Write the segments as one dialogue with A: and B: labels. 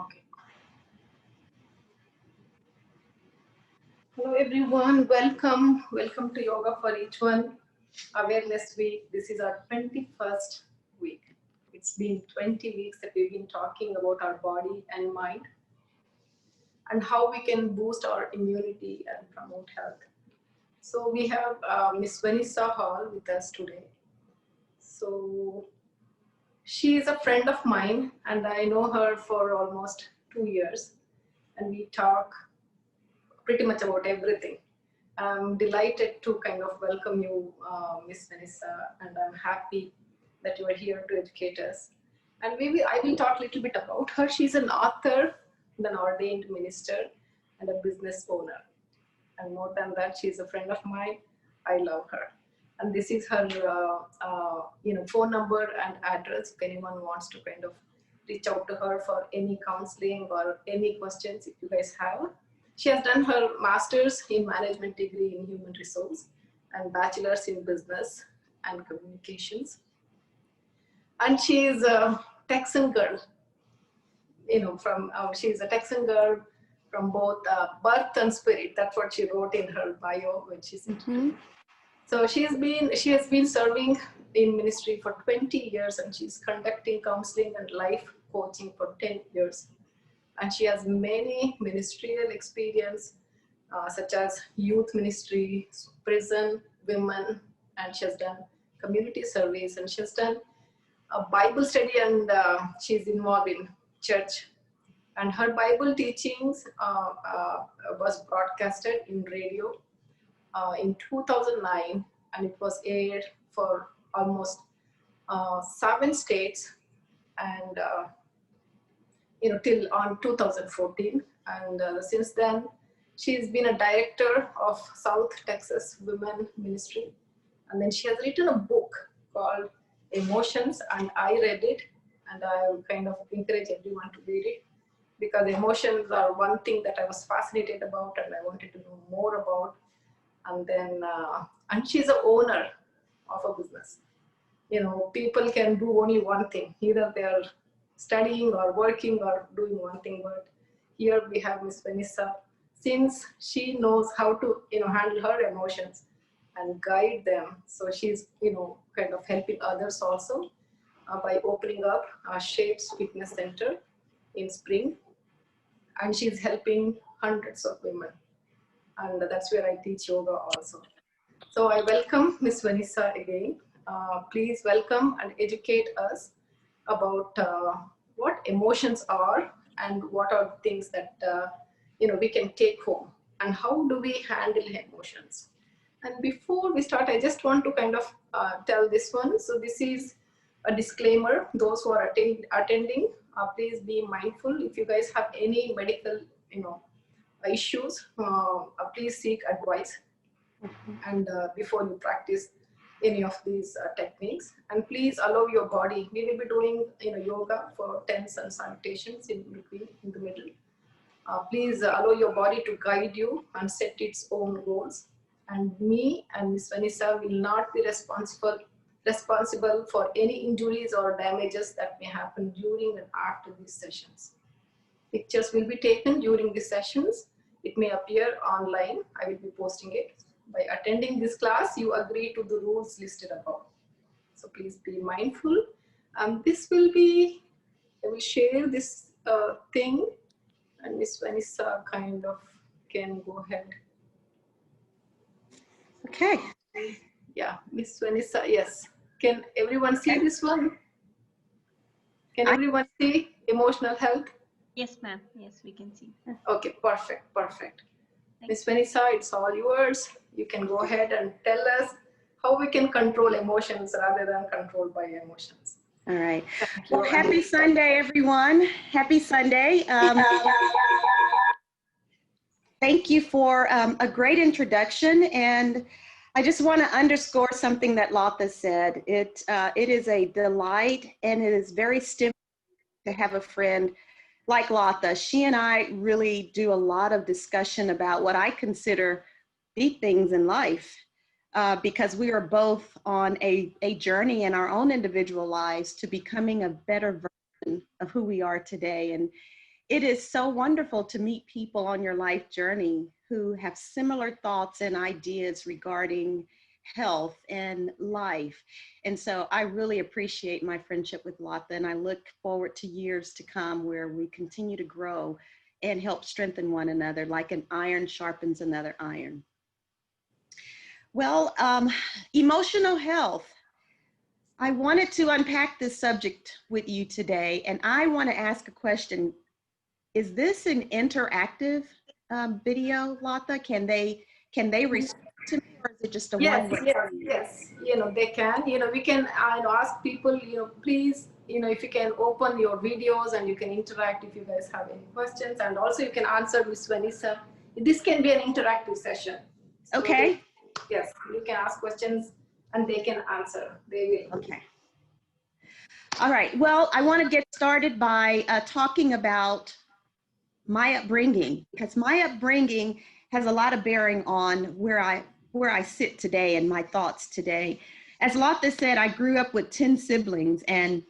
A: Okay. Hello everyone, welcome to Yoga for Each One Awareness Week. This is our 21st week. It's been 20 weeks that we've been talking about our body and mind and how we can boost our immunity and promote health. So we have Miss Vanessa Hall with us today. So she is a friend of mine and I know her for almost 2 years, and we talk pretty much about everything. I'm delighted to kind of welcome you, Miss Vanessa, and I'm happy that you are here to educate us. And maybe I will talk a little bit about her. She's an author, an ordained minister, and a business owner. And more than that, she's a friend of mine. I love her. And this is her, phone number and address if anyone wants to kind of reach out to her for any counseling or any questions if you guys have. She has done her master's in management degree in human resource and bachelor's in business and communications. And she is a Texan girl, she's a Texan girl from both birth and spirit. That's what she wrote in her bio when she said. So she has been serving in ministry for 20 years, and she's conducting counseling and life coaching for 10 years. And she has many ministerial experience, such as youth ministry, prison, women, and she has done community service, and she has done a Bible study, and she's involved in church. And her Bible teachings was broadcasted in radio in 2009, and it was aired for almost 7 states, and till on 2014. And since then, she's been a director of South Texas Women Ministry. And then she has written a book called Emotions, and I read it, and I would kind of encourage everyone to read it, because emotions are one thing that I was fascinated about and I wanted to know more about. And then, and she's the owner of a business. People can do only one thing. Either they're studying or working or doing one thing, but here we have Miss Vanessa. Since she knows how to, handle her emotions and guide them, so she's, kind of helping others also by opening up a Shapes Fitness Center in Spring, and she's helping hundreds of women, and that's where I teach yoga also. So I welcome Miss Vanessa again. Please welcome and educate us about what emotions are and what are things that we can take home, and how do we handle emotions. And before we start, I just want to kind of tell this one. So this is a disclaimer. Those who are attending, please be mindful. If you guys have any medical issues, please seek advice, and before you practice any of these techniques. And please allow your body. We will be doing yoga for tense and salutations in between, in the middle. Please allow your body to guide you and set its own goals. And me and Miss Vanessa will not be responsible for any injuries or damages that may happen during and after these sessions. Pictures will be taken during these sessions. It may appear online. I will be posting it. By attending this class, you agree to the rules listed above. So please be mindful. This will be, I will share this thing, and Miss Vanessa kind of can go ahead.
B: Okay.
A: Yeah, Miss Vanessa, yes. Can everyone see this one? Can everyone see emotional health?
C: Yes, ma'am. Yes, we can see.
A: Okay, perfect, perfect. Miss Vanessa, it's all yours. You can go ahead and tell us how we can control emotions rather than controlled by emotions.
B: All right. Well, happy Sunday, everyone. Happy Sunday. Thank you for a great introduction. And I just want to underscore something that Latha said. It is a delight, and it is very stimulating to have a friend like Latha. She and I really do a lot of discussion about what I consider deep things in life, because we are both on a journey in our own individual lives to becoming a better version of who we are today. It is so wonderful to meet people on your life journey who have similar thoughts and ideas regarding health and life. And so I really appreciate my friendship with Latha, and I look forward to years to come where we continue to grow and help strengthen one another like an iron sharpens another iron. Well, emotional health. I wanted to unpack this subject with you today, and I want to ask a question. Is this an interactive video, Latha? Can they respond to me, or is it just a
A: Yes,
B: one-way?
A: yes. They can. We can ask people. Please. If you can open your videos and you can interact if you guys have any questions, and also you can answer Miss Vanessa. This can be an interactive session. So
B: Okay.
A: yes, you can ask questions and they can answer. They will.
B: Okay. All right. Well, I want to get started by talking about my upbringing, because my upbringing has a lot of bearing on where I sit today and my thoughts today. As Latha said, I grew up with 10 siblings, and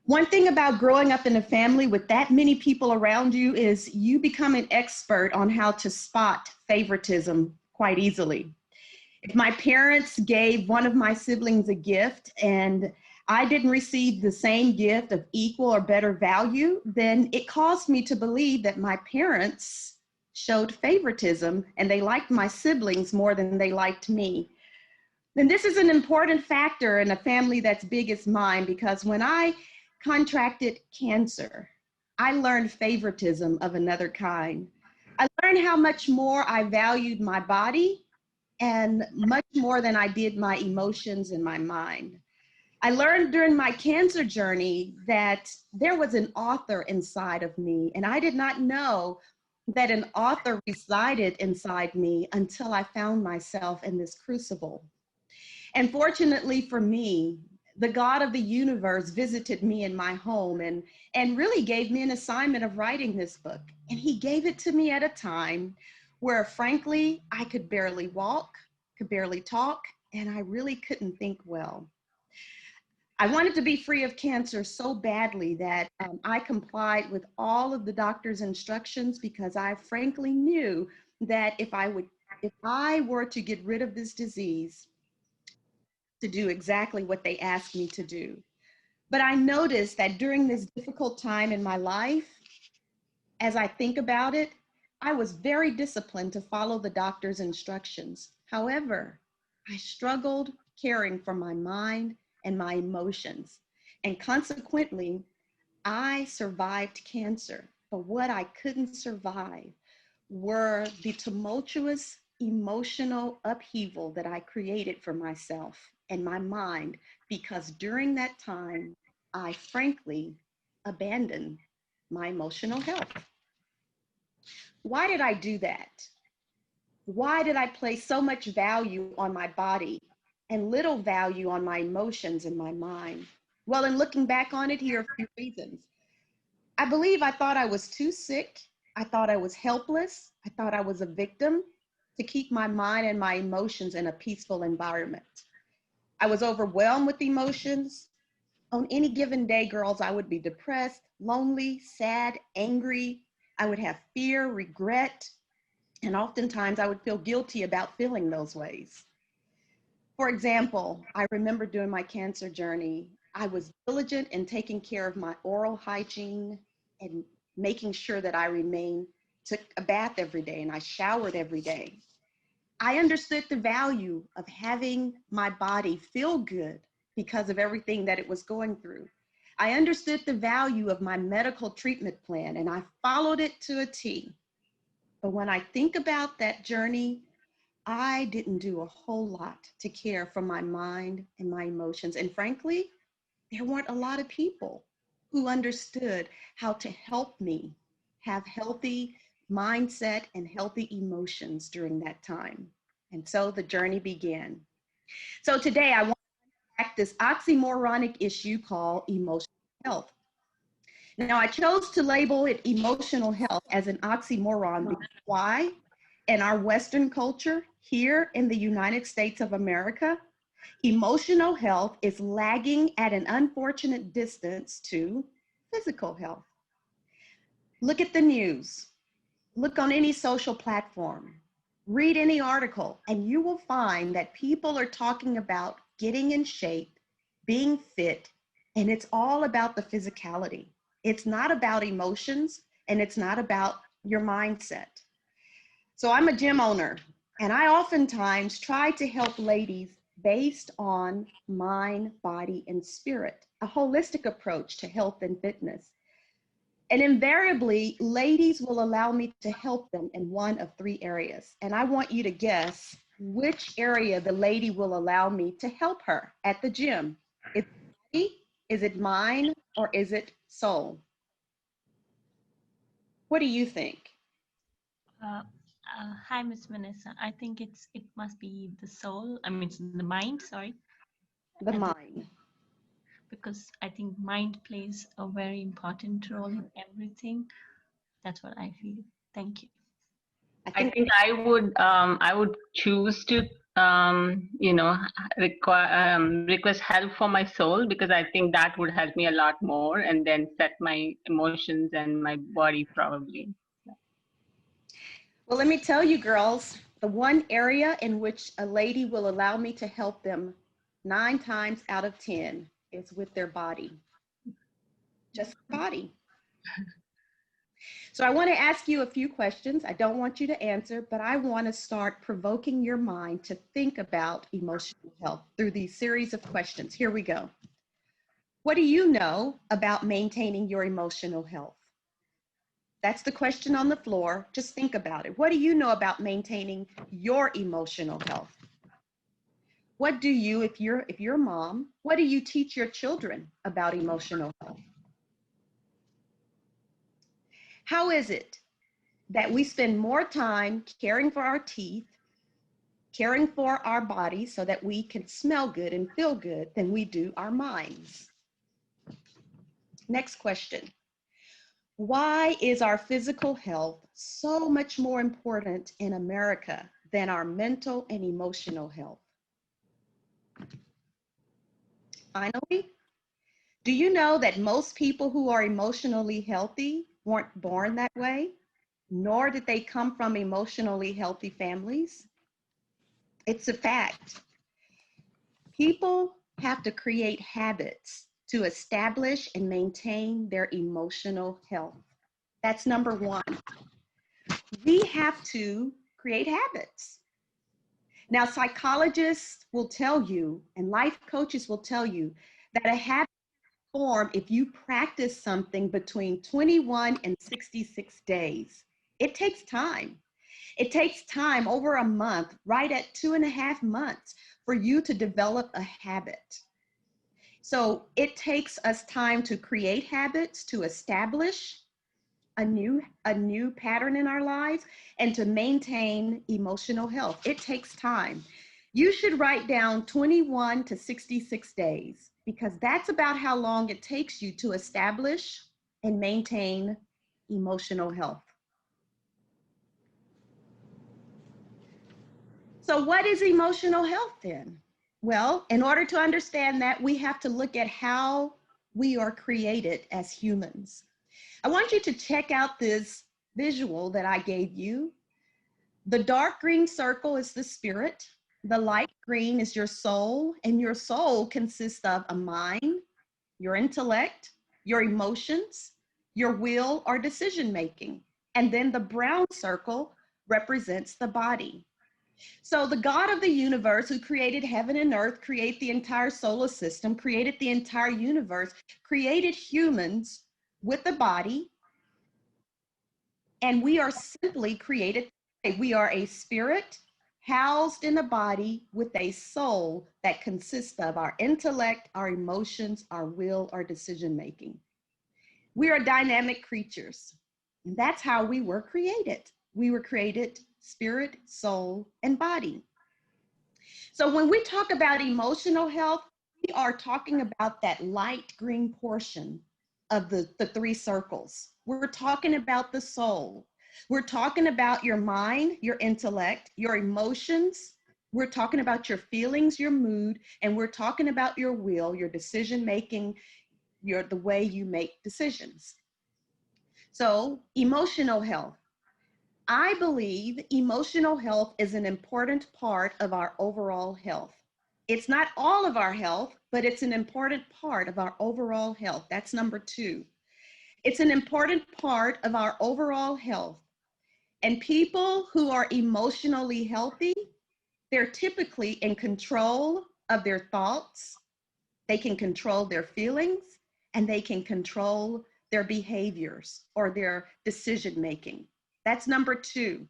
B: one thing about growing up in a family with that many people around you is you become an expert on how to spot favoritism quite easily. If my parents gave one of my siblings a gift and I didn't receive the same gift of equal or better value, then it caused me to believe that my parents showed favoritism and they liked my siblings more than they liked me. And this is an important factor in a family that's big as mine, because when I contracted cancer, I learned favoritism of another kind. I learned how much more I valued my body and much more than I did my emotions and my mind. I learned during my cancer journey that there was an author inside of me, and I did not know that an author resided inside me until I found myself in this crucible. And fortunately for me, the God of the universe visited me in my home and really gave me an assignment of writing this book. And he gave it to me at a time where, frankly, I could barely walk, could barely talk, and I really couldn't think well. I wanted to be free of cancer so badly that I complied with all of the doctor's instructions, because I frankly knew that if I were to get rid of this disease, to do exactly what they asked me to do. But I noticed that during this difficult time in my life, as I think about it, I was very disciplined to follow the doctor's instructions. However, I struggled caring for my mind and my emotions. And consequently, I survived cancer. But what I couldn't survive were the tumultuous emotional upheaval that I created for myself and my mind, because during that time, I frankly abandoned my emotional health. Why did I do that? Why did I place so much value on my body and little value on my emotions and my mind? Well, in looking back on it, here are a few reasons. I believe I thought I was too sick. I thought I was helpless. I thought I was a victim to keep my mind and my emotions in a peaceful environment. I was overwhelmed with emotions. On any given day, girls, I would be depressed, lonely, sad, angry. I would have fear, regret, and oftentimes I would feel guilty about feeling those ways. For example, I remember during my cancer journey, I was diligent in taking care of my oral hygiene and making sure that I took a bath every day and I showered every day. I understood the value of having my body feel good because of everything that it was going through. I understood the value of my medical treatment plan and I followed it to a T. But when I think about that journey, I didn't do a whole lot to care for my mind and my emotions. And frankly, there weren't a lot of people who understood how to help me have healthy mindset and healthy emotions during that time. And so the journey began. So today I want to attack this oxymoronic issue called emotional health. Now I chose to label it emotional health as an oxymoron because why? In our Western culture, here in the United States of America, emotional health is lagging at an unfortunate distance to physical health. Look at the news. Look on any social platform. Read any article, and you will find that people are talking about getting in shape, being fit, and it's all about the physicality. It's not about emotions, and it's not about your mindset. So I'm a gym owner, and I oftentimes try to help ladies based on mind, body, and spirit, a holistic approach to health and fitness. And invariably, ladies will allow me to help them in one of three areas. And I want you to guess which area the lady will allow me to help her at the gym. Is it body, is it mind, or is it soul? What do you think?
C: Uh, Hi, Miss Vanessa. I think it must be the soul. I mean, it's the mind. Sorry,
B: The
C: and
B: mind.
C: because I think mind plays a very important role in everything. That's what I feel. Thank you.
B: I
D: I
B: think
D: think I would choose to request help for my soul, because I think that would help me a lot more, and then set my emotions and my body probably.
B: well, let me tell you, girls, the one area in which a lady will allow me to help them 9 times out of 10 is with their body, just the body. So I want to ask you a few questions. I don't want you to answer, but I want to start provoking your mind to think about emotional health through these series of questions. Here we go. What do you know about maintaining your emotional health? That's the question on the floor. Just think about it. What do you know about maintaining your emotional health? What do you, if you're a mom, what do you teach your children about emotional health? How is it that we spend more time caring for our teeth, caring for our bodies so that we can smell good and feel good than we do our minds? Next question. Why is our physical health so much more important in America than our mental and emotional health? Finally, do you know that most people who are emotionally healthy weren't born that way, nor did they come from emotionally healthy families? It's a fact. People have to create habits to establish and maintain their emotional health. That's number one. We have to create habits. Now, psychologists will tell you, and life coaches will tell you, that a habit form if you practice something between 21 and 66 days. It takes time. It takes time, over a month, right at 2.5 months, for you to develop a habit. So it takes us time to create habits, to establish a new pattern in our lives, and to maintain emotional health. It takes time. You should write down 21 to 66 days, because that's about how long it takes you to establish and maintain emotional health. So what is emotional health then? Well, in order to understand that, we have to look at how we are created as humans. I want you to check out this visual that I gave you. The dark green circle is the spirit. The light green is your soul, and your soul consists of a mind, your intellect, your emotions, your will or decision making. And then the brown circle represents the body. So the God of the universe, who created heaven and earth, created the entire solar system, created the entire universe, created humans with a body, and we are simply created. We are a spirit housed in a body with a soul that consists of our intellect, our emotions, our will, our decision making. We are dynamic creatures, and that's how we were created. We were created spirit, soul, and body. So when we talk about emotional health, we are talking about that light green portion of the three circles. We're talking about the soul. We're talking about your mind, your intellect, your emotions. We're talking about your feelings, your mood, and we're talking about your will, your decision making, the way you make decisions. So emotional health. I believe emotional health is an important part of our overall health. It's not all of our health, but it's an important part of our overall health. That's number 2. It's an important part of our overall health. And people who are emotionally healthy, they're typically in control of their thoughts. They can control their feelings, and they can control their behaviors or their decision making. That's number 2.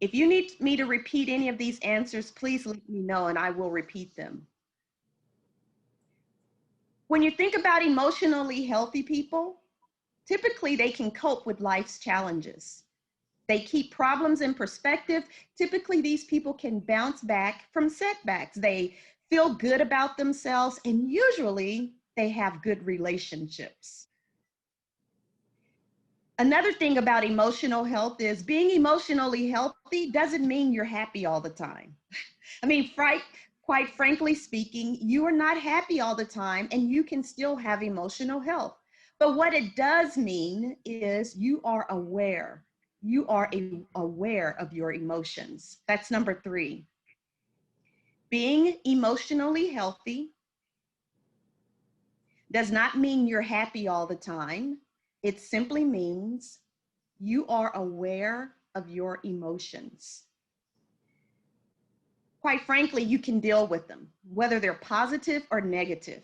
B: If you need me to repeat any of these answers, please let me know and I will repeat them. When you think about emotionally healthy people, typically they can cope with life's challenges. They keep problems in perspective. Typically, these people can bounce back from setbacks. They feel good about themselves, and usually they have good relationships. Another thing about emotional health is being emotionally healthy doesn't mean you're happy all the time. I mean, quite frankly speaking, you are not happy all the time, and you can still have emotional health. But what it does mean is you are aware. You are aware of your emotions. That's number 3. Being emotionally healthy does not mean you're happy all the time. It simply means you are aware of your emotions. Quite frankly, you can deal with them, whether they're positive or negative.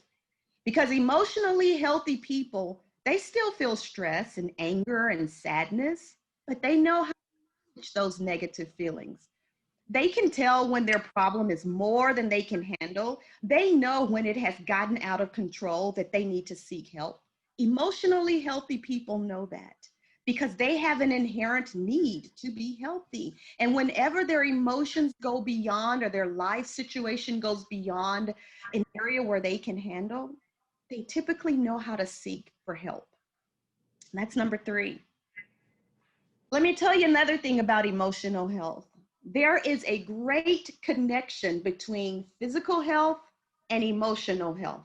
B: Because emotionally healthy people, they still feel stress and anger and sadness, but they know how to manage those negative feelings. They can tell when their problem is more than they can handle. They know when it has gotten out of control that they need to seek help. Emotionally healthy people know that because they have an inherent need to be healthy. And whenever their emotions go beyond or their life situation goes beyond an area where they can handle, they typically know how to seek for help. And that's number 3. Let me tell you another thing about emotional health. There is a great connection between physical health and emotional health.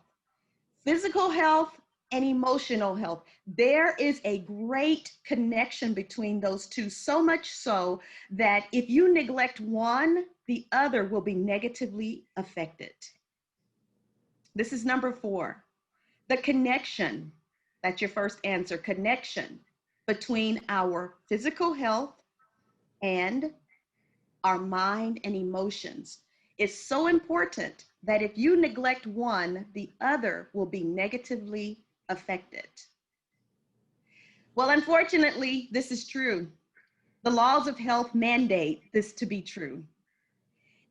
B: Physical health and emotional health. There is a great connection between those two, so much so that if you neglect one, the other will be negatively affected. This is number 4. The connection, that's your first answer, connection between our physical health and our mind and emotions is so important that if you neglect one, the other will be negatively affected. Well, unfortunately, this is true. The laws of health mandate this to be true.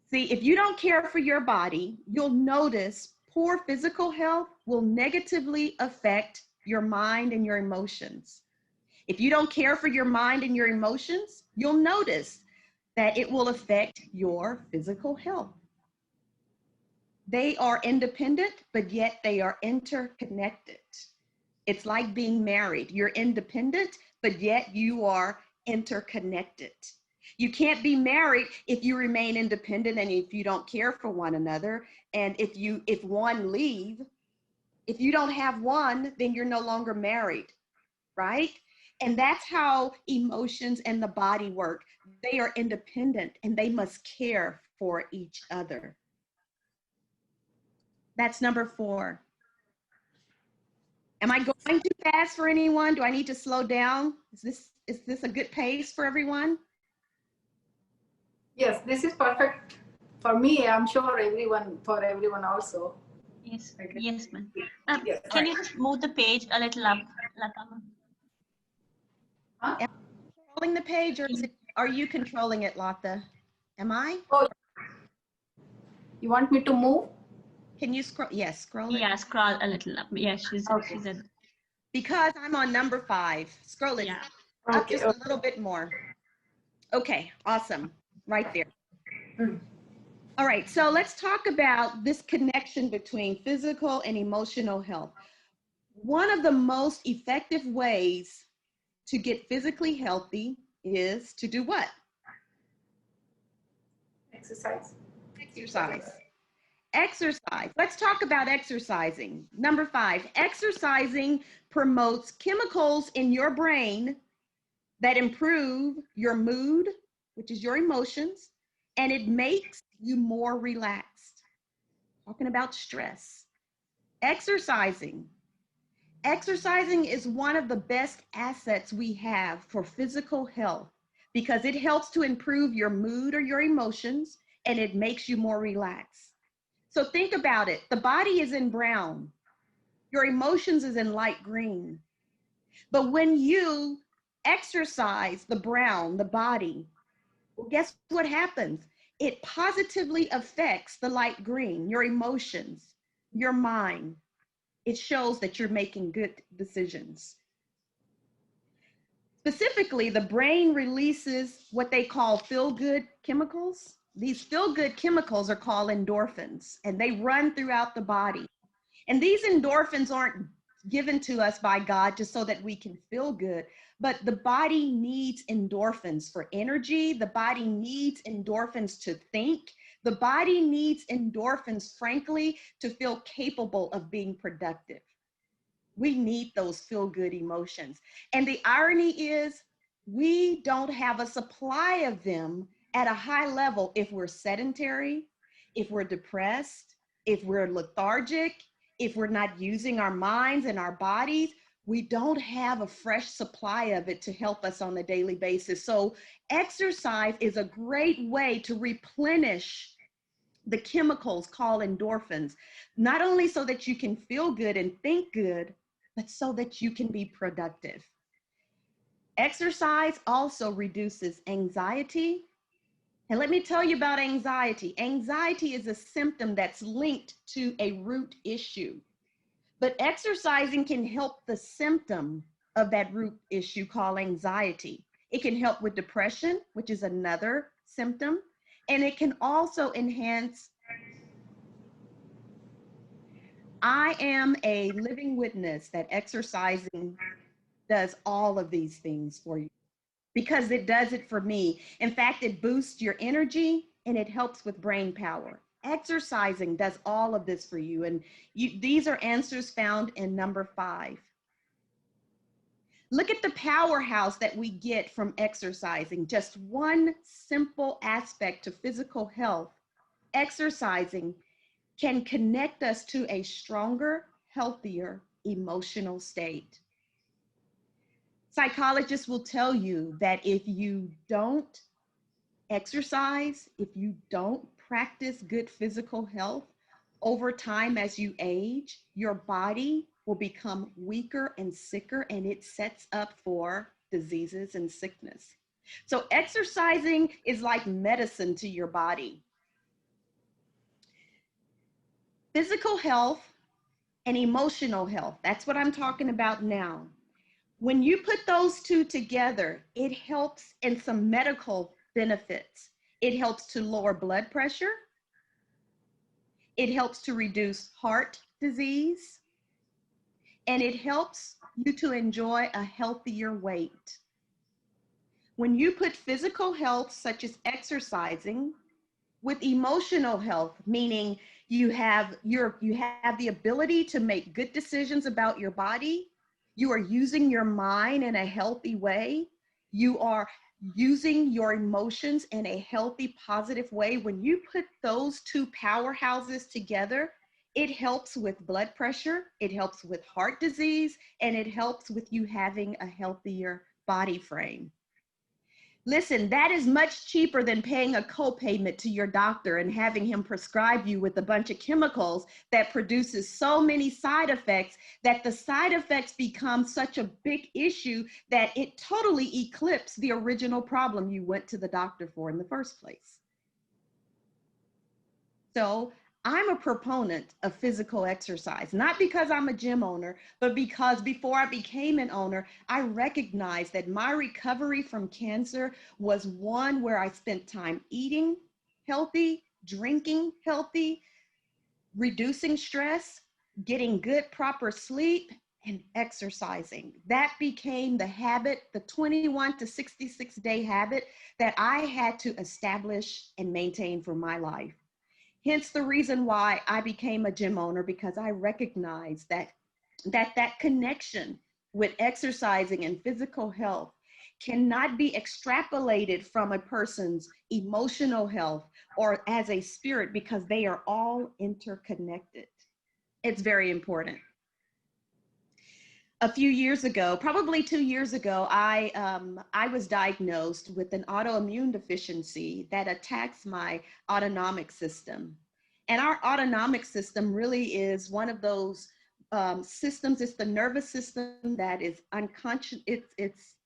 B: See, if you don't care for your body, you'll notice poor physical health will negatively affect your mind and your emotions. If you don't care for your mind and your emotions, you'll notice that it will affect your physical health. They are independent, but yet they are interconnected. It's like being married. You're independent, but yet you are interconnected. You can't be married if you remain independent and if you don't care for one another. And if one leave, if you don't have one, then you're no longer married, right? And that's how emotions and the body work. They are independent and they must care for each other. That's number 4. Am I going too fast for anyone? Do I need to slow down? Is this a good pace for everyone?
A: Yes, this is perfect for me. I'm sure for everyone also.
C: Yes,
A: Okay.
C: yes, ma'am.
A: Yes.
C: Can you just move the page a little up, Lata?
A: Huh?
B: Am I controlling the page, or are you controlling it, Lata? Am I?
A: Oh, you want me to move?
B: Can you scroll? Yes, scroll it.
C: Yeah, scroll a little up. Yeah, she's
A: Okay.
C: at.
B: Because I'm on number 5. Scroll it
C: Yeah.
B: up
A: Okay.
B: just a little bit more. Okay, awesome. Right there. All right, so let's talk about this connection between physical and emotional health. One of the most effective ways to get physically healthy is to do what?
A: Exercise.
B: Exercise. Exercise. Let's talk about exercising. Number 5, exercising promotes chemicals in your brain that improve your mood, which is your emotions, and it makes you more relaxed. Talking about stress. Exercising. Exercising is one of the best assets we have for physical health because it helps to improve your mood or your emotions, and it makes you more relaxed. So think about it. The body is in brown. Your emotions is in light green. But when you exercise the brown, the body, well, guess what happens? It positively affects the light green, your emotions, your mind. It shows that you're making good decisions. Specifically, the brain releases what they call feel-good chemicals. These feel-good chemicals are called endorphins, and they run throughout the body. And these endorphins aren't given to us by God just so that we can feel good, but the body needs endorphins for energy. The body needs endorphins to think. The body needs endorphins, frankly, to feel capable of being productive. We need those feel-good emotions. And the irony is we don't have a supply of them at a high level if we're sedentary, if we're depressed, if we're lethargic, if we're not using our minds and our bodies. We don't have a fresh supply of it to help us on a daily basis. So exercise is a great way to replenish the chemicals called endorphins, not only so that you can feel good and think good, but so that you can be productive. Exercise also reduces anxiety. And let me tell you about anxiety. Anxiety is a symptom that's linked to a root issue. But exercising can help the symptom of that root issue called anxiety. It can help with depression, which is another symptom. And it can also enhance. I am a living witness that exercising does all of these things for you because it does it for me. In fact, it boosts your energy and it helps with brain power. Exercising does all of this for you. And these are answers found in number 5. Look at the powerhouse that we get from exercising. Just one simple aspect to physical health. Exercising can connect us to a stronger, healthier emotional state. Psychologists will tell you that if you don't exercise, if you don't practice good physical health, over time as you age, your body will become weaker and sicker, and it sets up for diseases and sickness. So exercising is like medicine to your body. Physical health and emotional health, that's what I'm talking about now. When you put those two together, it helps in some medical benefits. It helps to lower blood pressure. It helps to reduce heart disease. And it helps you to enjoy a healthier weight. When you put physical health, such as exercising, with emotional health, meaning you have the ability to make good decisions about your body, you are using your mind in a healthy way, you are using your emotions in a healthy, positive way. When you put those two powerhouses together, it helps with blood pressure, it helps with heart disease, and it helps with you having a healthier body frame. Listen, that is much cheaper than paying a copayment to your doctor and having him prescribe you with a bunch of chemicals that produces so many side effects that the side effects become such a big issue that it totally eclipses the original problem you went to the doctor for in the first place. So I'm a proponent of physical exercise, not because I'm a gym owner, but because before I became an owner, I recognized that my recovery from cancer was one where I spent time eating healthy, drinking healthy, reducing stress, getting good, proper sleep, and exercising. That became the habit, the 21 to 66 day habit that I had to establish and maintain for my life. Hence the reason why I became a gym owner, because I recognized that connection with exercising and physical health cannot be extrapolated from a person's emotional health or as a spirit, because they are all interconnected. It's very important. A few years ago, probably 2 years ago, I was diagnosed with an autoimmune deficiency that attacks my autonomic system. And our autonomic system really is one of those systems. It's the nervous system that is unconscious.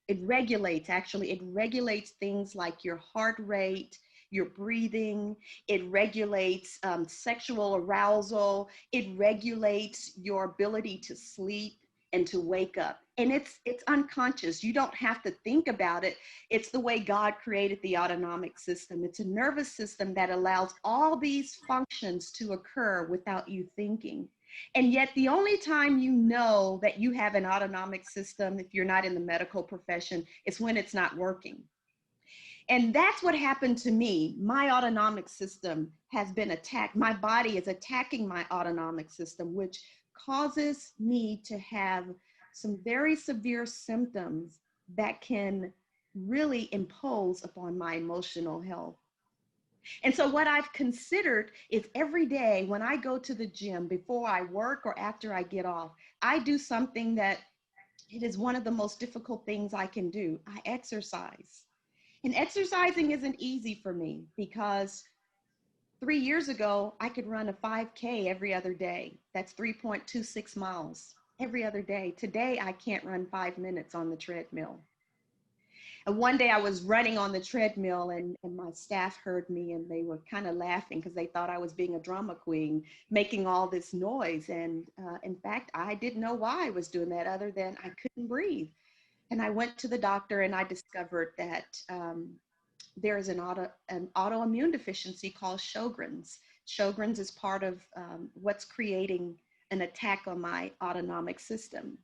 B: It regulates, actually, it regulates things like your heart rate, your breathing. It regulates sexual arousal. It regulates your ability to sleep and to wake up. And it's unconscious. You don't have to think about it. It's the way God created the autonomic system. It's a nervous system that allows all these functions to occur without you thinking. And yet the only time you know that you have an autonomic system, if you're not in the medical profession, is when it's not working. And that's what happened to me. My autonomic system has been attacked. My body is attacking my autonomic system, which causes me to have some very severe symptoms that can really impose upon my emotional health. And so what I've considered is every day when I go to the gym, before I work or after I get off, I do something that it is one of the most difficult things I can do. I exercise. And exercising isn't easy for me because 3 years ago, I could run a 5K every other day. That's 3.26 miles every other day. Today, I can't run 5 minutes on the treadmill. And one day I was running on the treadmill and my staff heard me and they were kind of laughing because they thought I was being a drama queen, making all this noise. And in fact, I didn't know why I was doing that other than I couldn't breathe. And I went to the doctor and I discovered that there is an autoimmune deficiency called Sjogren's. Sjogren's is part of what's creating an attack on my autonomic system.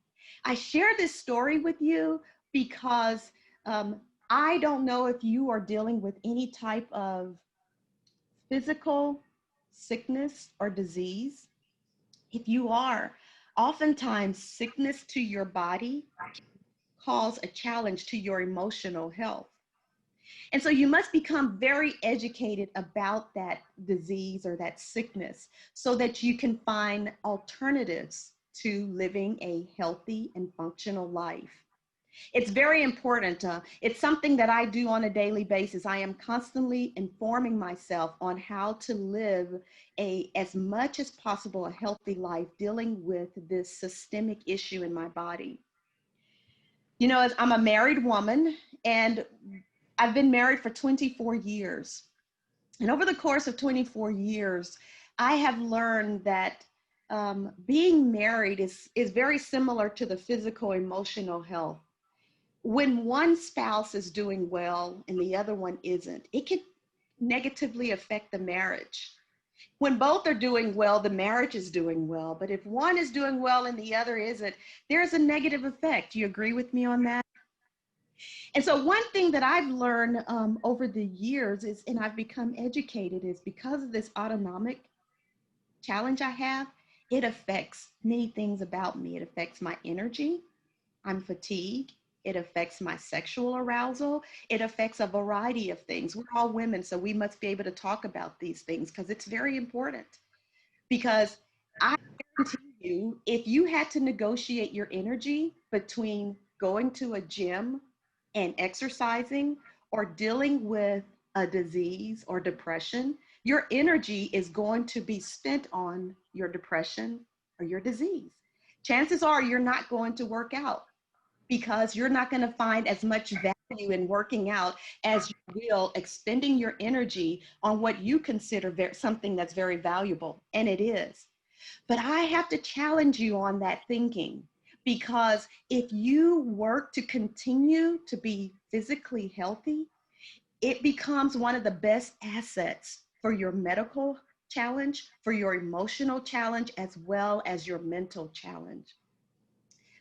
B: I share this story with you because I don't know if you are dealing with any type of physical sickness or disease. If you are, oftentimes sickness to your body can cause a challenge to your emotional health. And so you must become very educated about that disease or that sickness so that you can find alternatives to living a healthy and functional life. It's very important. It's something that I do on a daily basis. I am constantly informing myself on how to live as much as possible, a healthy life, dealing with this systemic issue in my body. You know, I'm a married woman and I've been married for 24 years. And over the course of 24 years, I have learned that being married is very similar to the physical, emotional health. When one spouse is doing well and the other one isn't, it can negatively affect the marriage. When both are doing well, the marriage is doing well. But if one is doing well and the other isn't, there's a negative effect. Do you agree with me on that? And so one thing that I've learned over the years is, and I've become educated, is because of this autonomic challenge I have, it affects many things about me. It affects my energy. I'm fatigued. It affects my sexual arousal. It affects a variety of things. We're all women, so we must be able to talk about these things because it's very important. Because I guarantee you, if you had to negotiate your energy between going to a gym and exercising or dealing with a disease or depression, your energy is going to be spent on your depression or your disease. Chances are you're not going to work out because you're not going to find as much value in working out as you will expending your energy on what you consider something that's very valuable, and it is. But I have to challenge you on that thinking, because if you work to continue to be physically healthy, it becomes one of the best assets for your medical challenge, for your emotional challenge, as well as your mental challenge.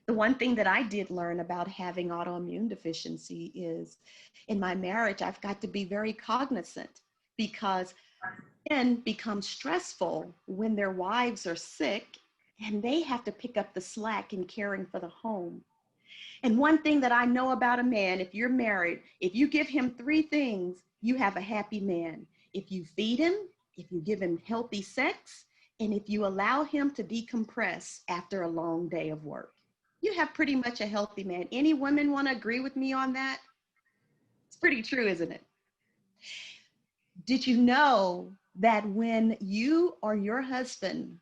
B: The one thing that I did learn about having autoimmune deficiency is in my marriage, I've got to be very cognizant because men become stressful when their wives are sick and they have to pick up the slack in caring for the home. And one thing that I know about a man, if you're married, if you give him three things, you have a happy man. If you feed him, if you give him healthy sex, and if you allow him to decompress after a long day of work, you have pretty much a healthy man. Any women want to agree with me on that? It's pretty true, isn't it? Did you know that when you or your husband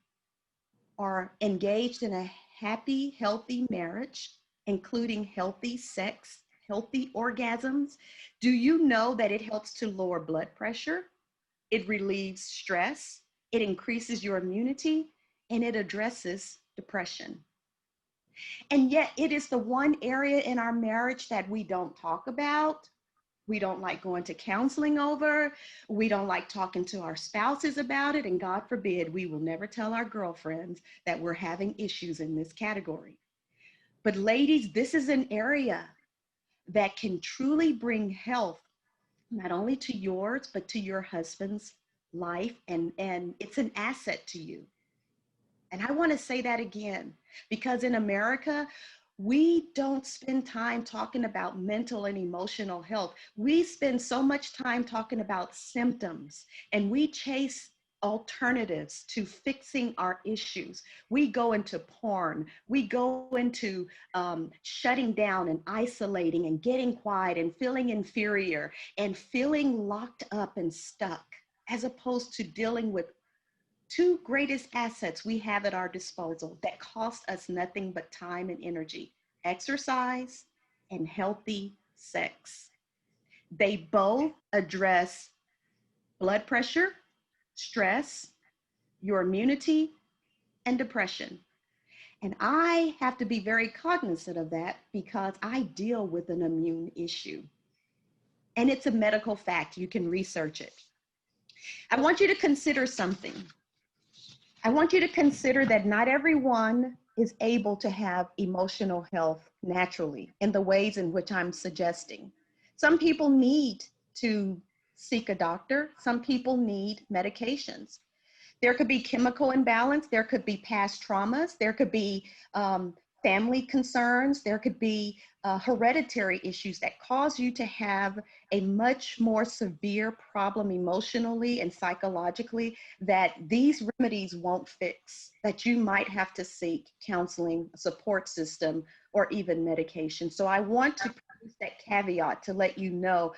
B: are engaged in a happy, healthy marriage, including healthy sex, healthy orgasms, do you know that it helps to lower blood pressure? It relieves stress, it increases your immunity, and it addresses depression. And yet it is the one area in our marriage that we don't talk about. We don't like going to counseling over. We don't like talking to our spouses about it. And God forbid, we will never tell our girlfriends that we're having issues in this category. But ladies, this is an area that can truly bring health, not only to yours, but to your husband's life. And it's an asset to you. And I want to say that again, because in America, we don't spend time talking about mental and emotional health. We spend so much time talking about symptoms, and we chase alternatives to fixing our issues. We go into porn, we go into shutting down and isolating and getting quiet and feeling inferior and feeling locked up and stuck, as opposed to dealing with two greatest assets we have at our disposal that cost us nothing but time and energy: exercise and healthy sex. They both address blood pressure, stress, your immunity, and depression. And I have to be very cognizant of that because I deal with an immune issue. And it's a medical fact. You can research it. I want you to consider something. I want you to consider that not everyone is able to have emotional health naturally in the ways in which I'm suggesting. Some people need to seek a doctor. Some people need medications. There could be chemical imbalance. There could be past traumas. There could be family concerns. There could be hereditary issues that cause you to have a much more severe problem emotionally and psychologically that these remedies won't fix, that you might have to seek counseling, a support system, or even medication. So I want to produce that caveat to let you know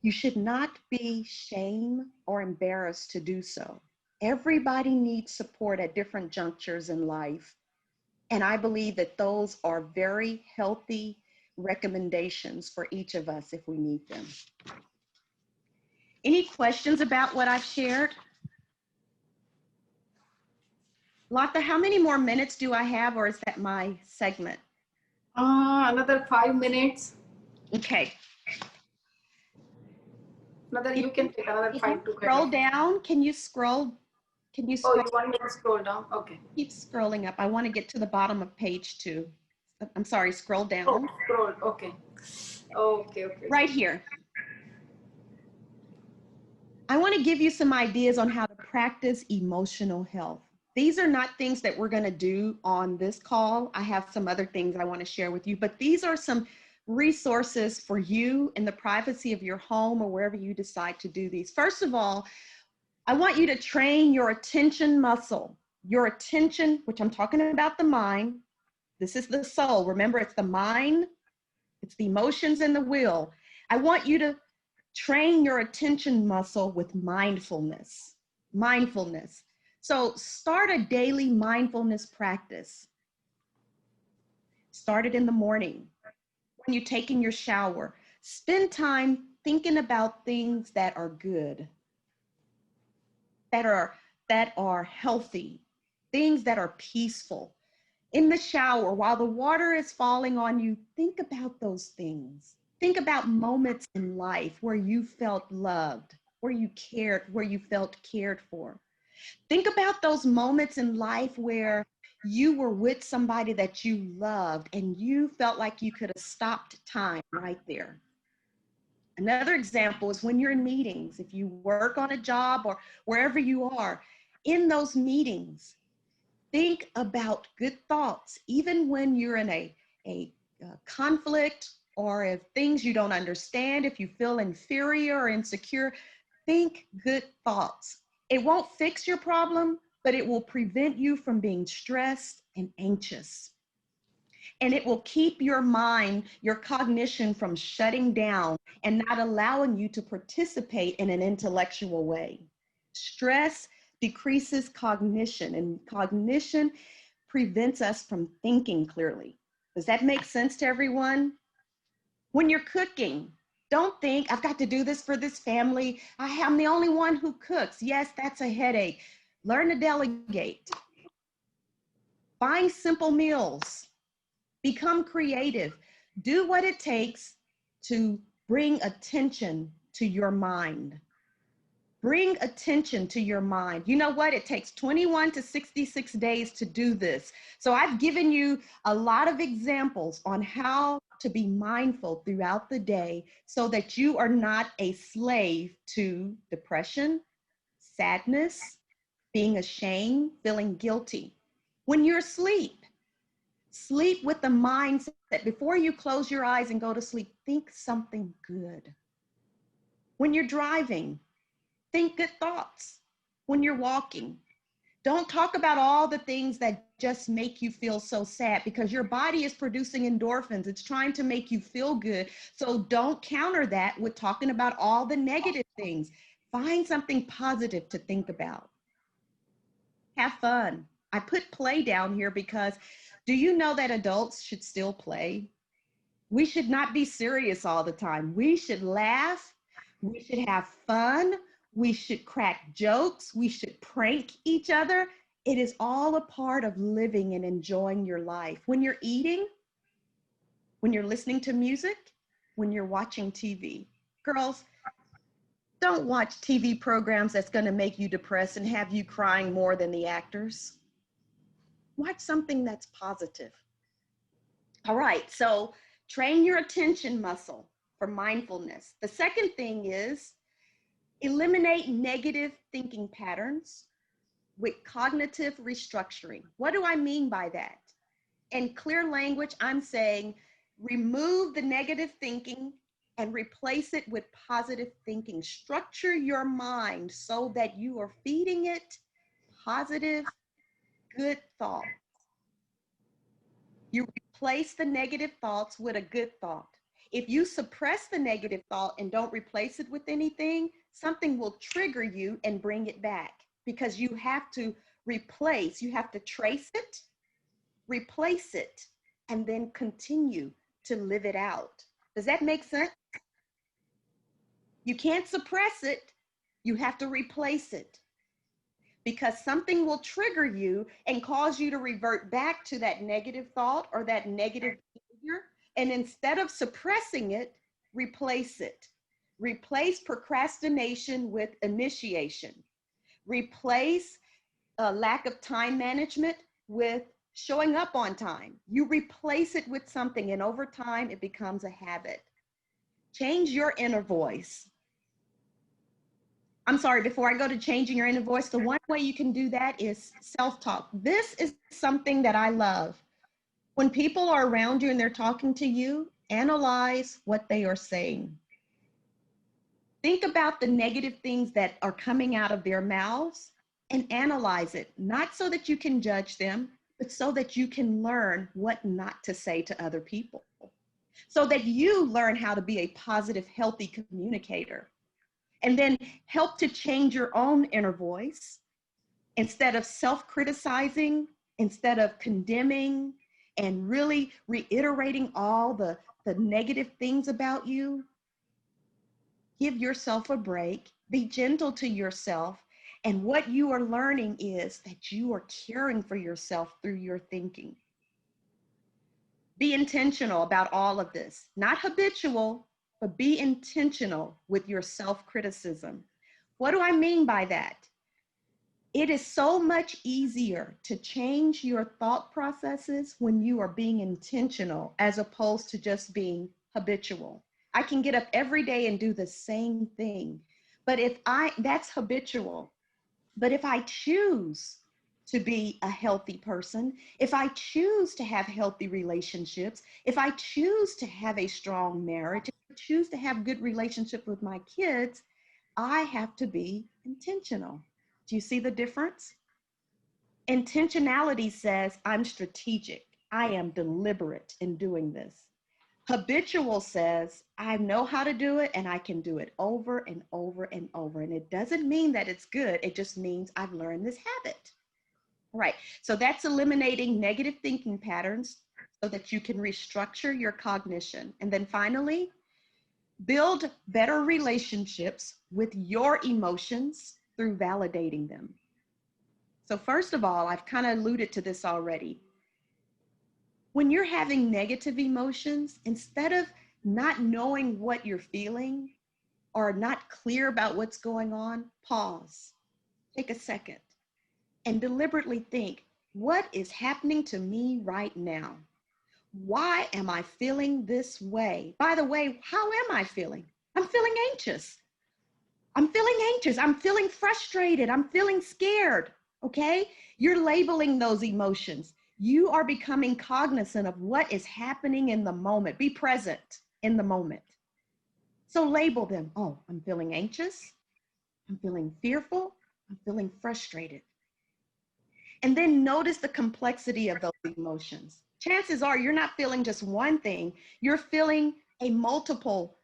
B: you should not be shamed or embarrassed to do so. Everybody needs support at different junctures in life. And I believe that those are very healthy recommendations for each of us if we need them. Any questions about what I've shared? Latha, how many more minutes do I have, or is that my segment?
A: Another 5 minutes.
B: Okay.
A: You can take another 5 to 10.
B: Scroll down. Can you scroll? Can you scroll?
A: Oh, you want me to scroll down? Okay.
B: Keep scrolling up. I want to get to the bottom of page 2. I'm sorry, scroll down.
A: Oh, scroll. Okay. Okay.
B: Right here. I want to give you some ideas on how to practice emotional health. These are not things that we're going to do on this call. I have some other things I want to share with you, but these are some resources for you in the privacy of your home or wherever you decide to do these. First of all, I want you to train your attention muscle. Your attention, which I'm talking about the mind. This is the soul. Remember, it's the mind, it's the emotions and the will. I want you to train your attention muscle with mindfulness. Mindfulness. So start a daily mindfulness practice. Start it in the morning, when you're taking your shower. Spend time thinking about things that are good, that are healthy, things that are peaceful. In the shower, while the water is falling on you, think about those things. Think about moments in life where you felt loved, where you cared, where you felt cared for. Think about those moments in life where you were with somebody that you loved and you felt like you could have stopped time right there. Another example is when you're in meetings, if you work on a job or wherever you are, in those meetings, think about good thoughts, even when you're in a conflict, or if things you don't understand, if you feel inferior or insecure, think good thoughts. It won't fix your problem, but it will prevent you from being stressed and anxious. And it will keep your mind, your cognition from shutting down and not allowing you to participate in an intellectual way. Stress decreases cognition, and cognition prevents us from thinking clearly. Does that make sense to everyone? When you're cooking, don't think, I've got to do this for this family. I'm the only one who cooks. Yes, that's a headache. Learn to delegate. Find simple meals. Become creative. Do what it takes to bring attention to your mind. Bring attention to your mind. You know what? It takes 21 to 66 days to do this. So I've given you a lot of examples on how to be mindful throughout the day so that you are not a slave to depression, sadness, being ashamed, feeling guilty. When you're asleep, sleep with the mindset that before you close your eyes and go to sleep, think something good. When you're driving, think good thoughts. When you're walking, don't talk about all the things that just make you feel so sad, because your body is producing endorphins. It's trying to make you feel good. So don't counter that with talking about all the negative things. Find something positive to think about. Have fun. I put play down here because do you know that adults should still play? We should not be serious all the time. We should laugh. We should have fun. We should crack jokes. We should prank each other. It is all a part of living and enjoying your life. When you're eating, when you're listening to music, when you're watching TV. Girls, don't watch TV programs that's going to make you depressed and have you crying more than the actors. Watch something that's positive. All right, so train your attention muscle for mindfulness. The second thing is eliminate negative thinking patterns with cognitive restructuring. What do I mean by that? In clear language, I'm saying remove the negative thinking and replace it with positive thinking. Structure your mind so that you are feeding it positive, good thoughts. You replace the negative thoughts with a good thought. If you suppress the negative thought and don't replace it with anything, something will trigger you and bring it back, because you have to replace, you have to trace it, replace it, and then continue to live it out. Does that make sense? You can't suppress it. You have to replace it, because something will trigger you and cause you to revert back to that negative thought or that negative behavior. And instead of suppressing it, replace it. Replace procrastination with initiation. Replace a lack of time management with showing up on time. You replace it with something, and over time, it becomes a habit. Change your inner voice. I'm sorry, before I go to changing your inner voice, the one way you can do that is self-talk. This is something that I love. When people are around you and they're talking to you, analyze what they are saying. Think about the negative things that are coming out of their mouths and analyze it, not so that you can judge them, but so that you can learn what not to say to other people, so that you learn how to be a positive, healthy communicator. And then help to change your own inner voice. Instead of self-criticizing, instead of condemning and really reiterating all the negative things about you, give yourself a break, be gentle to yourself. And what you are learning is that you are caring for yourself through your thinking. Be intentional about all of this, not habitual, but be intentional with your self-criticism. What do I mean by that? It is so much easier to change your thought processes when you are being intentional as opposed to just being habitual. I can get up every day and do the same thing. But that's habitual. But if I choose to be a healthy person, if I choose to have healthy relationships, if I choose to have a strong marriage, if I choose to have good relationship with my kids, I have to be intentional. Do you see the difference? Intentionality says I'm strategic. I am deliberate in doing this. Habitual says I know how to do it and I can do it over and over and over. And it doesn't mean that it's good. It just means I've learned this habit. Right. So that's eliminating negative thinking patterns so that you can restructure your cognition. And then finally, build better relationships with your emotions through validating them. So first of all, I've kind of alluded to this already. When you're having negative emotions, instead of not knowing what you're feeling or not clear about what's going on, pause, take a second, and deliberately think, what is happening to me right now? Why am I feeling this way? By the way, how am I feeling? I'm feeling anxious. I'm feeling frustrated. I'm feeling scared. Okay? You're labeling those emotions. You are becoming cognizant of what is happening in the moment. Be present in the moment. So label them. Oh, I'm feeling anxious. I'm feeling fearful. I'm feeling frustrated. And then notice the complexity of those emotions. Chances are you're not feeling just one thing. You're feeling a multiple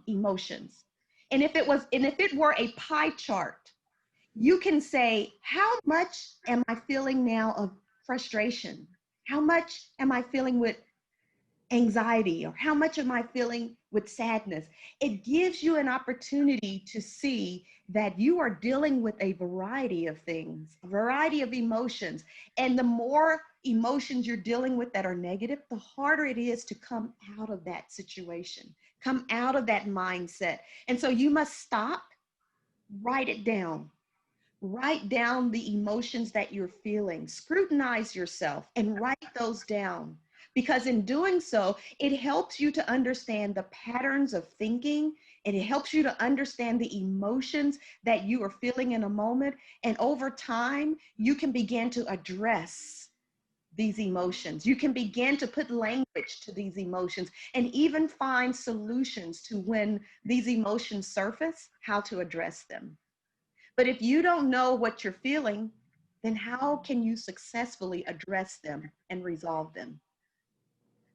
B: emotions. And if it were a pie chart, you can say, how much am I feeling now of frustration? How much am I feeling with anxiety? Or how much am I feeling with sadness? It gives you an opportunity to see that you are dealing with a variety of things, a variety of emotions. And the more emotions you're dealing with that are negative, the harder it is to come out of that situation, come out of that mindset. And so you must stop, write it down. Write down the emotions that you're feeling. Scrutinize yourself and write those down. Because in doing so, it helps you to understand the patterns of thinking, and it helps you to understand the emotions that you are feeling in a moment. And over time, you can begin to address these emotions. You can begin to put language to these emotions and even find solutions to when these emotions surface, how to address them. But if you don't know what you're feeling, then how can you successfully address them and resolve them?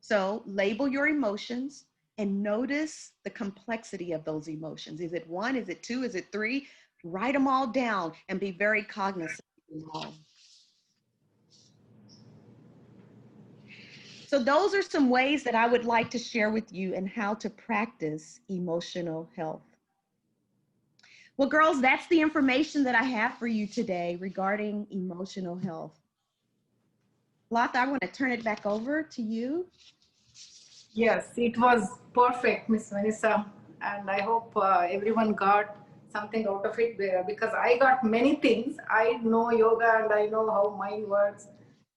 B: So label your emotions and notice the complexity of those emotions. Is it one? Is it two? Is it three? Write them all down and be very cognizant of them all. So those are some ways that I would like to share with you and how to practice emotional health. Well, girls, that's the information that I have for you today regarding emotional health. Latha, I want to turn it back over to you.
A: Yes, it was perfect, Miss Vanessa, and I hope everyone got something out of it because I got many things. I know yoga and I know how mind works,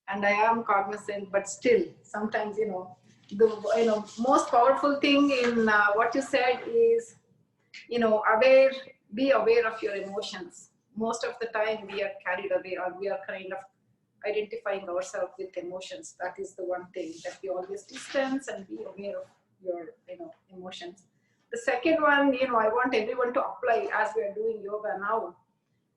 A: and I am cognizant, but still, sometimes the most powerful thing in what you said is be aware of your emotions. Most of the time, we are carried away, or we are kind of identifying ourselves with emotions. That is the one thing that we always distance and be aware of your emotions. The second one, I want everyone to apply as we are doing yoga now.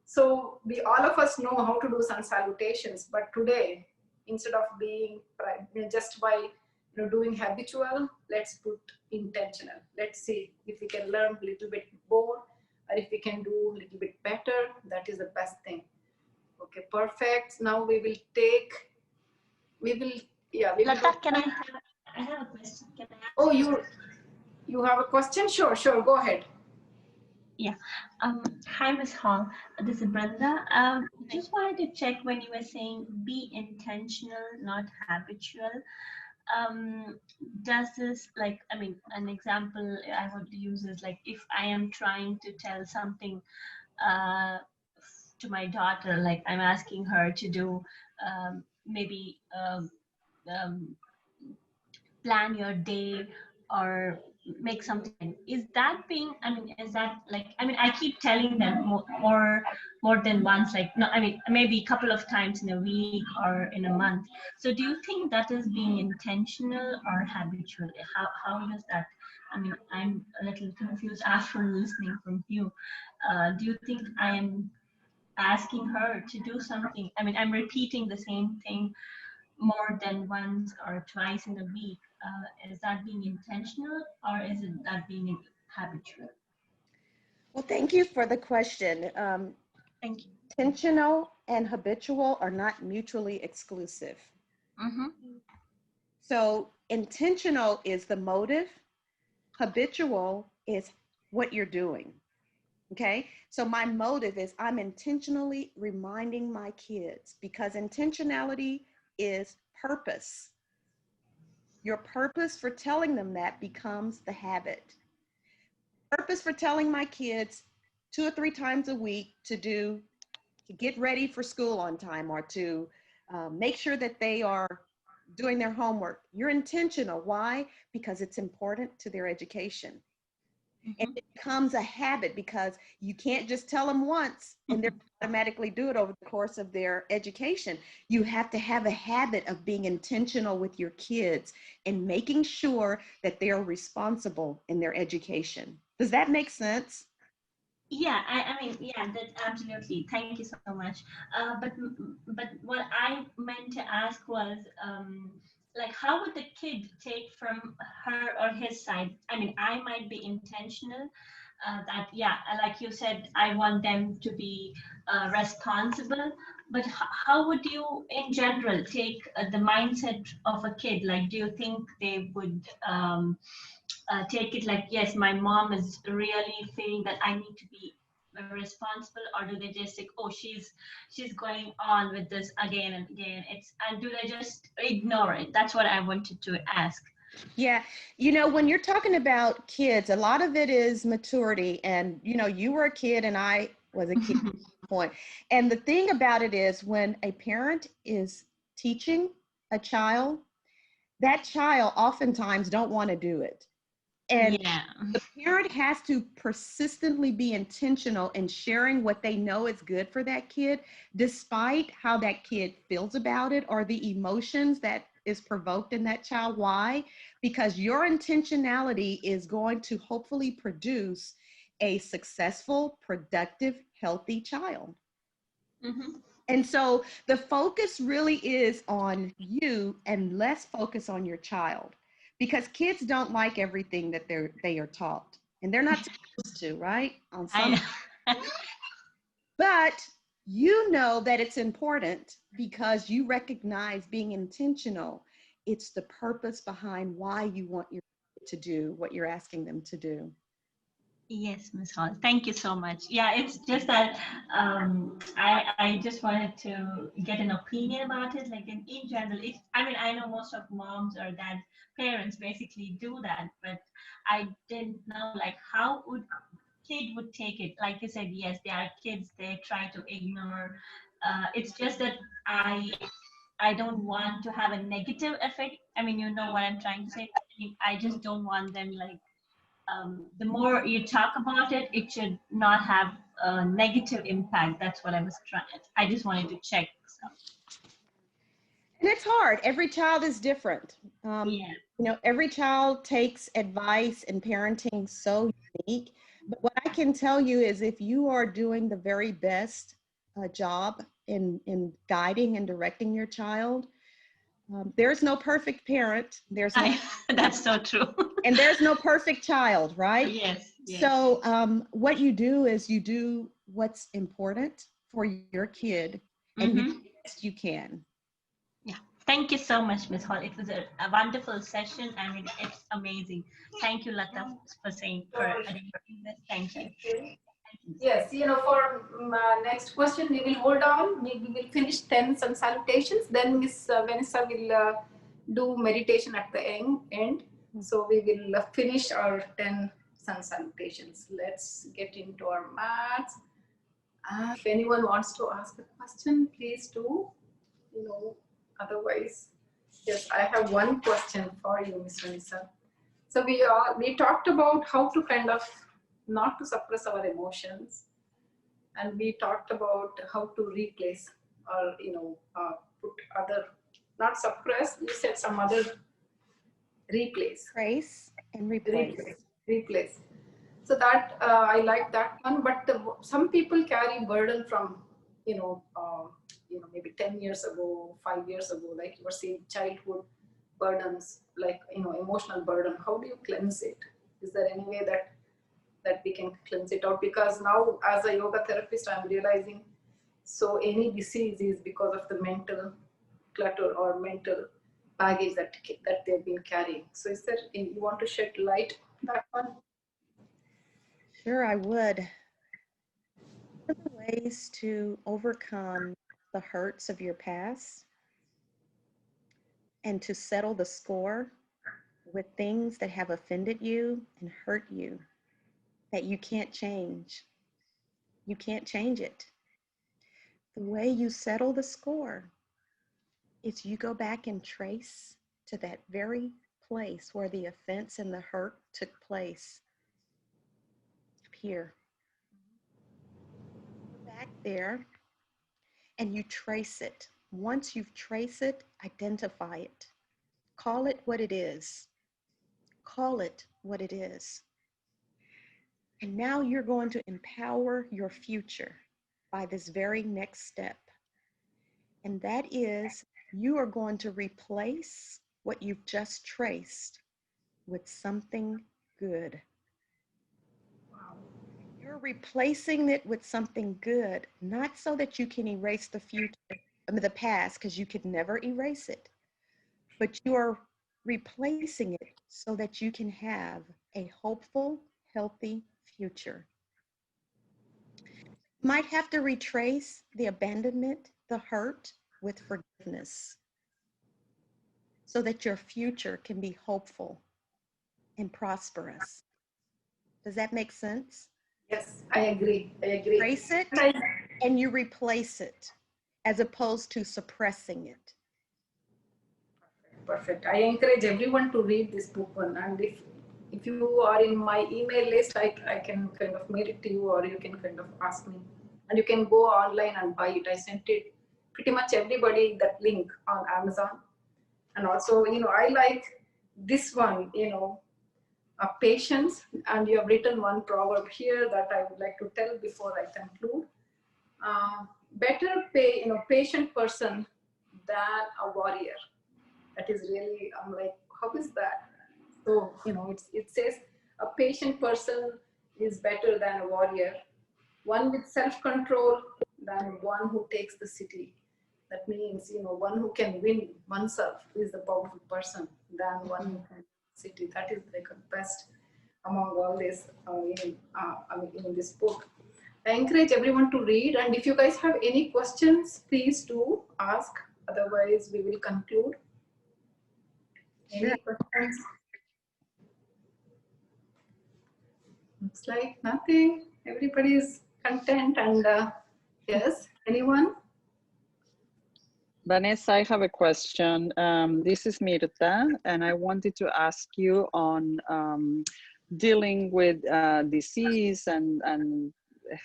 A: So we all of us know how to do sun salutations, but today, instead of being just by doing habitual, let's put intentional. Let's see if we can learn a little bit more, or if we can do a little bit better. That is the best thing. Okay, perfect. Now we will
C: Lata, I have a question. Can I ask?
A: Oh, you have a question? Sure, go ahead.
C: Yeah. Hi, Miss Hall. This is Brenda. Just wanted to check when you were saying be intentional, not habitual. Does this, like, I mean, an example I would use is like if I am trying to tell something to my daughter, like I'm asking her to do maybe plan your day or make something. Is that being, I mean, is that like, I mean, I keep telling them more than once, like, no, I mean, maybe a couple of times in a week or in a month. So do you think that is being intentional or habitual? How does that, I mean, I'm a little confused after listening from you. Do you think I am asking her to do something? I mean, I'm repeating the same thing more than once or twice in a week. Is that being intentional or is it that being habitual?
B: Well, thank you for the question.
C: Thank you.
B: Intentional and habitual are not mutually exclusive.
C: Mm-hmm.
B: So intentional is the motive, habitual is what you're doing. Okay, so my motive is I'm intentionally reminding my kids, because intentionality is purpose. Your purpose for telling them that becomes the habit. Purpose for telling my kids 2 or 3 times a week to get ready for school on time, or to make sure that they are doing their homework. You're intentional. Why? Because it's important to their education. And it becomes a habit, because you can't just tell them once and they're automatically do it over the course of their education. You have to have a habit of being intentional with your kids and making sure that they're responsible in their education. Does that make sense?
C: Yeah, I mean, yeah, that absolutely. Thank you so much. But what I meant to ask was, like, how would the kid take from her or his side? I mean, I might be intentional. That yeah, like you said, I want them to be responsible. But how would you, in general, take the mindset of a kid? Like, do you think they would? Take it like, yes, my mom is really feeling that I need to be responsible, or do they just think, oh, she's going on with this again and again? And do they just ignore it? That's what I wanted to ask.
B: Yeah, you know, when you're talking about kids, a lot of it is maturity. And, you know, you were a kid and I was a kid at some point. And the thing about it is, when a parent is teaching a child, that child oftentimes don't want to do it. And
C: Yeah.
B: the parent has to persistently be intentional in sharing what they know is good for that kid, despite how that kid feels about it or the emotions that is provoked in that child. Why? Because your intentionality is going to hopefully produce a successful, productive, healthy child.
C: Mm-hmm.
B: And so the focus really is on you and less focus on your child, because kids don't like everything that they are taught, and they're not supposed to, right? On some, but you know that it's important because you recognize being intentional. It's the purpose behind why you want your kid to do what you're asking them to do.
C: Yes, Ms. Hall. Thank you so much. Yeah, it's just that I just wanted to get an opinion about it. Like in general, I mean, I know most of moms or dad parents basically do that, but I didn't know like how would kid would take it. Like you said, yes, they are kids. They try to ignore. It's just that I don't want to have a negative effect. I mean, you know what I'm trying to say. I just don't want them like the more you talk about it, it should not have a negative impact. That's what I was trying. I just wanted to check. So.
B: And it's hard. Every child is different.
C: Yeah.
B: You know, every child takes advice and parenting so unique. But what I can tell you is, if you are doing the very best job in guiding and directing your child, there's no perfect parent. There's no,
C: That's so true.
B: and there's no perfect child, right?
C: Yes. Yes.
B: So what you do is you do what's important for your kid, and you do the best you can.
C: Yeah. Thank you so much, Ms. Hall. It was a wonderful session. I mean, it's amazing. Thank you, Lata, for arranging this. Thank you.
A: Yes, you know, for next question, we will hold on. Maybe we'll finish 10 sun salutations. Then Miss Vanessa will do meditation at the end. So we will finish our 10 sun salutations. Let's get into our mats. If anyone wants to ask a question, please do. You know, otherwise, yes, I have one question for you, Miss Vanessa. So we talked about how to kind of not to suppress our emotions, and we talked about how to replace or put other, not suppress. You said some other, replace.
B: Trace and replace.
A: Replace. So that I like that one. But some people carry burden from maybe 10 years ago, 5 years ago, like you were saying, childhood burdens, like emotional burden. How do you cleanse it? Is there any way that we can cleanse it out? Because now as a yoga therapist, I'm realizing so any disease is because of the mental clutter or mental baggage that they've been carrying. So is there, you want to shed light on that one?
B: Sure, I would. One of the ways to overcome the hurts of your past and to settle the score with things that have offended you and hurt you that you can't change. You can't change it. The way you settle the score is you go back and trace to that very place where the offense and the hurt took place. Up here. Go back there and you trace it. Once you've traced it, identify it. Call it what it is. Call it what it is. And now you're going to empower your future by this very next step. And that is, you are going to replace what you've just traced with something good.
A: Wow.
B: You're replacing it with something good, not so that you can erase the future, the past, because you could never erase it, but you are replacing it so that you can have a hopeful, healthy future. You might have to retrace the abandonment, the hurt, with forgiveness so that your future can be hopeful and prosperous. Does that make sense?
A: Yes, I agree.
B: Trace it and you replace it as opposed to suppressing it.
A: Perfect. I encourage everyone to read this book one, and if you are in my email list, I can kind of mail it to you, or you can kind of ask me, and you can go online and buy it. I sent it pretty much everybody that link on Amazon, and also I like this one, patience, and you have written one proverb here that I would like to tell before I conclude. Better patient person than a warrior. That is really, I'm like, how is that? So it says a patient person is better than a warrior, one with self-control than one who takes the city. That means one who can win oneself is the powerful person than one who can city. That is like a best among all this in this book. I encourage everyone to read, and if you guys have any questions, please do ask. Otherwise, we will conclude. Any questions? Looks like nothing. Everybody is content, and yes, anyone?
E: Vanessa, I have a question. This is Mirta, and I wanted to ask you on dealing with disease and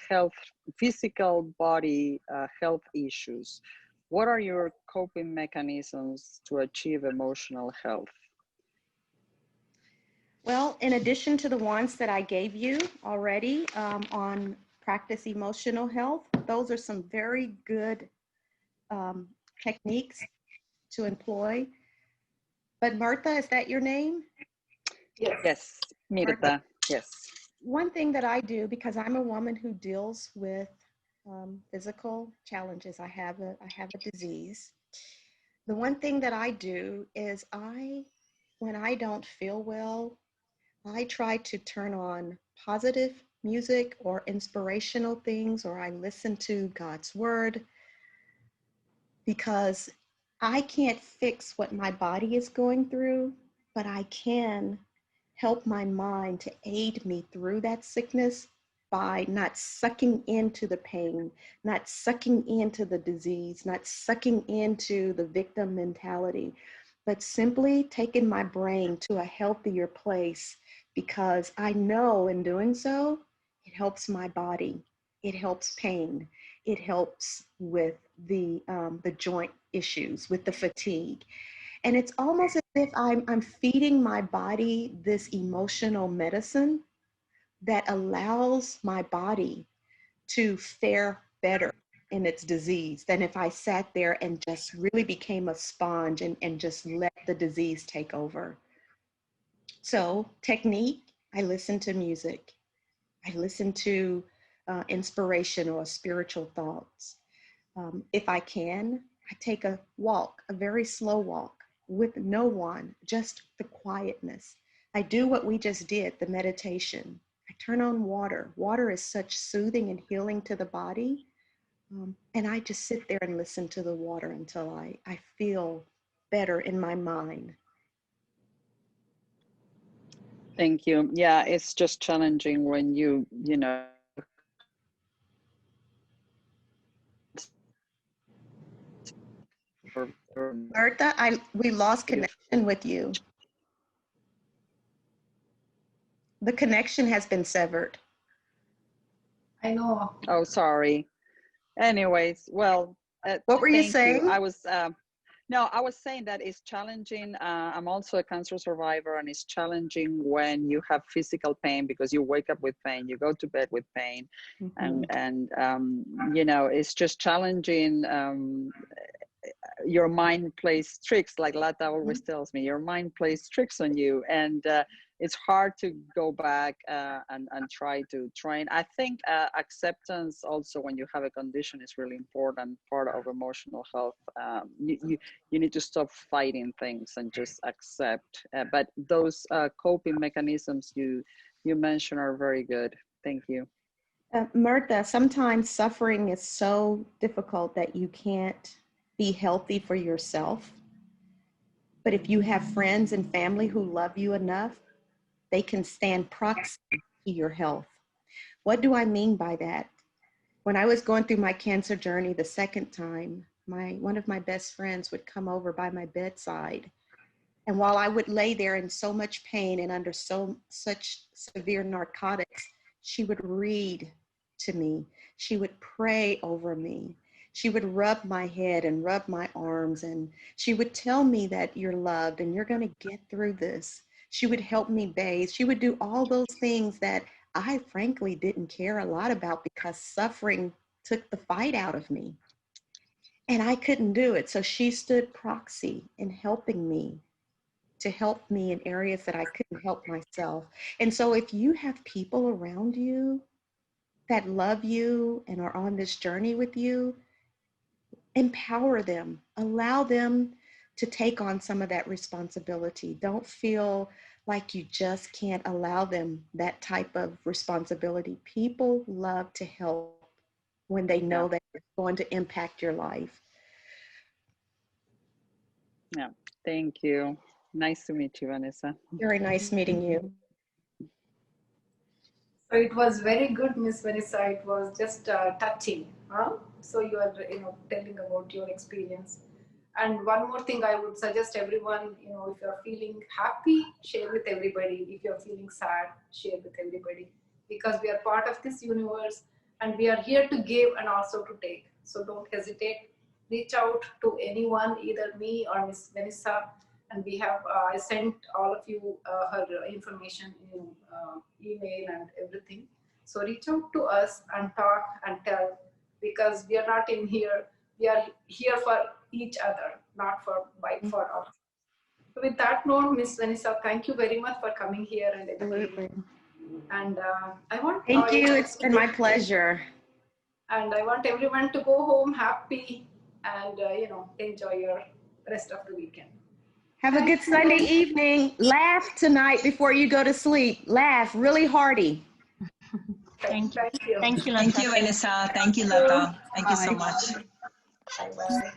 E: health, physical body health issues. What are your coping mechanisms to achieve emotional health?
B: Well, in addition to the ones that I gave you already on practice emotional health, those are some very good techniques to employ. But Martha, is that your name?
E: Yes, Mirta, yes.
B: One thing that I do, because I'm a woman who deals with physical challenges, I have a disease. The one thing that I do is when I don't feel well, I try to turn on positive music or inspirational things, or I listen to God's word, because I can't fix what my body is going through, but I can help my mind to aid me through that sickness by not sucking into the pain, not sucking into the disease, not sucking into the victim mentality, but simply taking my brain to a healthier place, because I know in doing so, it helps my body. It helps pain. It helps with the joint issues, with the fatigue. And it's almost as if I'm feeding my body this emotional medicine that allows my body to fare better in its disease than if I sat there and just really became a sponge and just let the disease take over. So technique, I listen to music. I listen to inspiration or spiritual thoughts. If I can, I take a walk, a very slow walk with no one, just the quietness. I do what we just did, the meditation. I turn on water. Water is such soothing and healing to the body. And I just sit there and listen to the water until I feel better in my mind.
E: Thank you. Yeah, it's just challenging when you know,
B: Bertha, we lost connection with you. The connection has been severed.
A: I know.
E: Oh, sorry. Anyways, well,
B: what were you
E: thank
B: saying?
E: I was no, I was saying that it's challenging. I'm also a cancer survivor, and it's challenging when you have physical pain because you wake up with pain, you go to bed with pain, and you know, it's just challenging. Your mind plays tricks, like Lata always tells me. Your mind plays tricks on you, and it's hard to go back and try to train. I think acceptance also when you have a condition is really important part of emotional health. You need to stop fighting things and just accept. But those coping mechanisms you mentioned are very good. Thank you.
B: Myrtha, sometimes suffering is so difficult that you can't be healthy for yourself. But if you have friends and family who love you enough, they can stand proxy to your health. What do I mean by that? When I was going through my cancer journey the second time, one of my best friends would come over by my bedside. And while I would lay there in so much pain and under such severe narcotics, she would read to me. She would pray over me. She would rub my head and rub my arms, and she would tell me that you're loved and you're going to get through this. She would help me bathe. She would do all those things that I frankly didn't care a lot about because suffering took the fight out of me. And I couldn't do it. So she stood proxy in helping me, to help me in areas that I couldn't help myself. And so if you have people around you that love you and are on this journey with you, empower them, allow them to take on some of that responsibility. Don't feel like you just can't allow them that type of responsibility. People love to help when they know that it's going to impact your life.
E: Yeah, thank you. Nice to meet you, Vanessa.
B: Very nice meeting you.
A: So it was very good, Miss Vanessa. It was just touching. Huh? So you are, telling about your experience. And one more thing I would suggest everyone, if you're feeling happy, share with everybody. If you're feeling sad, share with everybody. Because we are part of this universe and we are here to give and also to take. So don't hesitate. Reach out to anyone, either me or Miss Vanessa. And we have, I sent all of you her information in email and everything. So reach out to us and talk and tell, because we are not in here. We are here for each other, not for us. So with that note, Miss Vanessa, thank you very much for coming here and educating. And I want.
B: Thank you. It's been my pleasure.
A: And I want everyone to go home happy and enjoy your rest of the weekend.
B: Have a good Sunday evening. Laugh tonight before you go to sleep. Laugh really hearty.
C: Thank you.
A: Thank you.
C: Thank you, Lata.
F: Thank you, Vanessa. Thank you, Lata. Thank you so much.
A: Bye-bye.